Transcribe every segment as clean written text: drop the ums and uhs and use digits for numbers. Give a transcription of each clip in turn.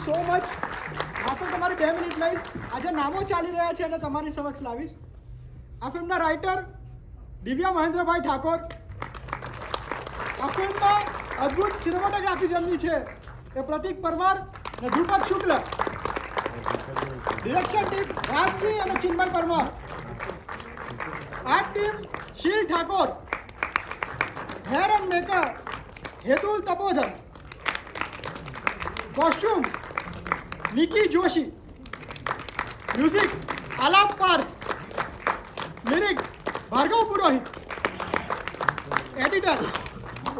So much. આ તો તમારી 2 મિનિટ લઈશ. આજે નામો ચાલી રહ્યા છે અને તમારી સમક્ષ લાવીશ. આ ફિલ્મના રાઇટર દિવ્યા મહેન્દ્રભાઈ ઠાકોર. આ ફિલ્મમાં અદ્ભુત સિનેમાટોગ્રાફી જેમની છે એ પ્રતીક પરમાર અને ધ્રુપદ શુક્લ. ડિરેક્શન ટીમ રાજસિંહ અને Chinmay Parmar. Art team Sheel Thakor. Hair and makeup Hetul Tapodhar. Costume Niki Joshi. Music Aalap Parth. Lyrics Bhargav Purohit. Editor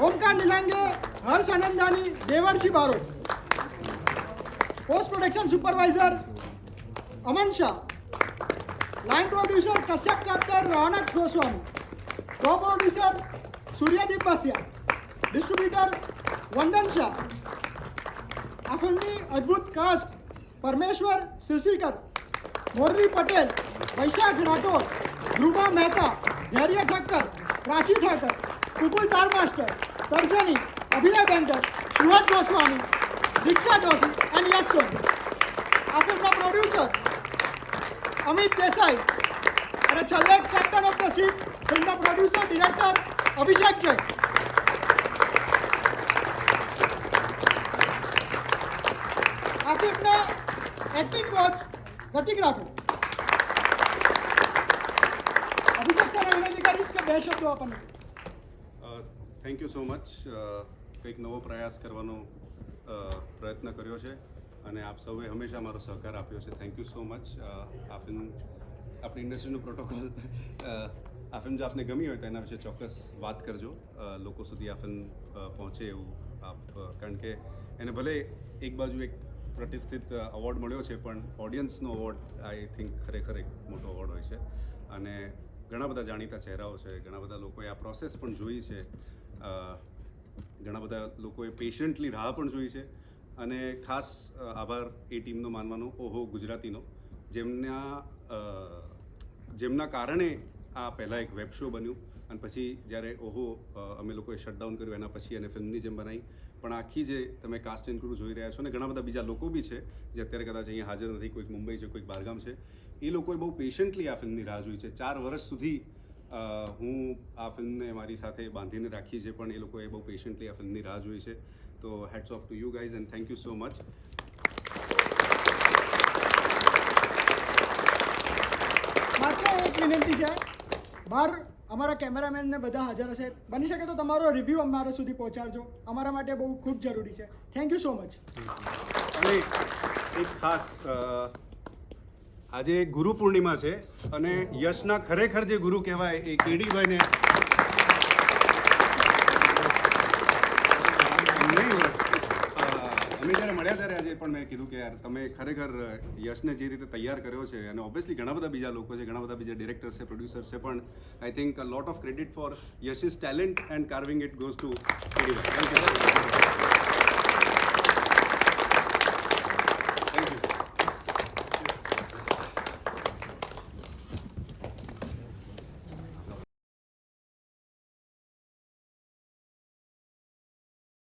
Omkar Nilange, Harsh Anandani, Devarshi Barot. Post production supervisor Aman Shah. Line producer Kashyap Kaptar, Ronak Goswami. Co producer Suryadeep Basiya. Distributor વંદન શાહ. આ ફિલ્મની અદ્ભુત કાસ્ટ પરમેશ્વર સિરસીકર, મોરવી પટેલ, વૈશાખ રાઠોડ, ધ્રુવા મહેતા, ધૈર્ય ઠક્કર, પ્રાચી ઠાકર, કુકુલ તાર માસ્ટર, તર્જની, અભિનય Banker, સુહદ Goswami, Diksha Joshi and યશ સોની. આ ફિલ્મના પ્રોડ્યુસર અમિત દેસાઈ અને છેલ્લે કેપ્ટન ઓફ ધ શિપ ફિલ્મના પ્રોડ્યુસર ડિરેક્ટર અભિષેક જૈન. આ ફિલ્મના એક્ટિંગ કોચ પ્રતિક રાઠોડ. અભિષેક સર વિનંતી કરીશ કે 2 શબ્દો આપણને. Thank you so much. કંઈક નવો પ્રયાસ કરવાનો પ્રયત્ન કર્યો છે અને આપ સૌએ હંમેશા મારો સહકાર આપ્યો છે. Thank you so much. આ ફિલ્મ આપણી ઇન્ડસ્ટ્રીનું પ્રોટોકોલ, આ ફિલ્મ જો આપને ગમી હોય તો એના વિશે ચોક્કસ વાત કરજો. લોકો સુધી આ ફિલ્મ પહોંચે એવું આપ, કારણ કે એને ભલે એક બાજુ એક પ્રતિષ્ઠિત અવોર્ડ મળ્યો છે પણ ઓડિયન્સનો અવોર્ડ આઈ થિંક ખરેખર એક મોટો અવોર્ડ હોય છે અને ઘણા બધા જાણીતા ચહેરાઓ છે, ઘણા બધા લોકોએ આ પ્રોસેસ પણ જોઈ છે, ઘણા બધા લોકોએ પેશન્ટલી રાહ પણ જોઈ છે અને ખાસ આભાર એ ટીમનો માનવાનો ઓહો ગુજરાતીનો, જેમના કારણે આ પહેલાં એક વેબ શો બન્યું અને પછી જ્યારે ઓહો અમે લોકોએ શટડાઉન કર્યું એના પછી એને ફિલ્મની જેમ બનાવી. પણ આખી જે તમે કાસ્ટ એન્ડ ક્રૂ જોઈ રહ્યા છો ને ઘણા બધા બીજા લોકો બી છે જે અત્યારે કદાચ અહીંયા હાજર નથી, કોઈક મુંબઈ છે, કોઈક બહારગામ છે, એ લોકોએ બહુ પેશન્ટલી આ ફિલ્મની રાહ જોઈ છે. 4 વર્ષ સુધી હું આ ફિલ્મને મારી સાથે બાંધીને રાખી છે પણ એ લોકોએ બહુ પેશન્ટલી આ ફિલ્મની રાહ જોઈ છે. તો hats of to you guys and thank you so much. માત્ર એક વિનંતી છે, બહાર અમારા કેમેરામેનને બધા હાજર હશે, બની શકે તો તમારો રિવ્યૂ અમારા સુધી પહોંચાડજો. અમારા માટે બહુ ખૂબ જરૂરી છે. Thank you so much. અને એક ખાસ આજે ગુરુ પૂર્ણિમા છે અને યશના ખરેખર જે ગુરુ કહેવાય એ કેડીભાઈને અમે જ્યારે મળ્યા ત્યારે આજે પણ મેં કીધું કે યાર તમે ખરેખર યશને જે રીતે તૈયાર કર્યો છે અને ઓબ્વિયસલી ઘણા બધા બીજા લોકો છે, ઘણા બધા બીજા ડિરેક્ટર્સ છે, પ્રોડ્યુસર્સ છે, પણ I think a lot of credit for Yash's talent and carving it goes to કેડીભાઈ. Thank you.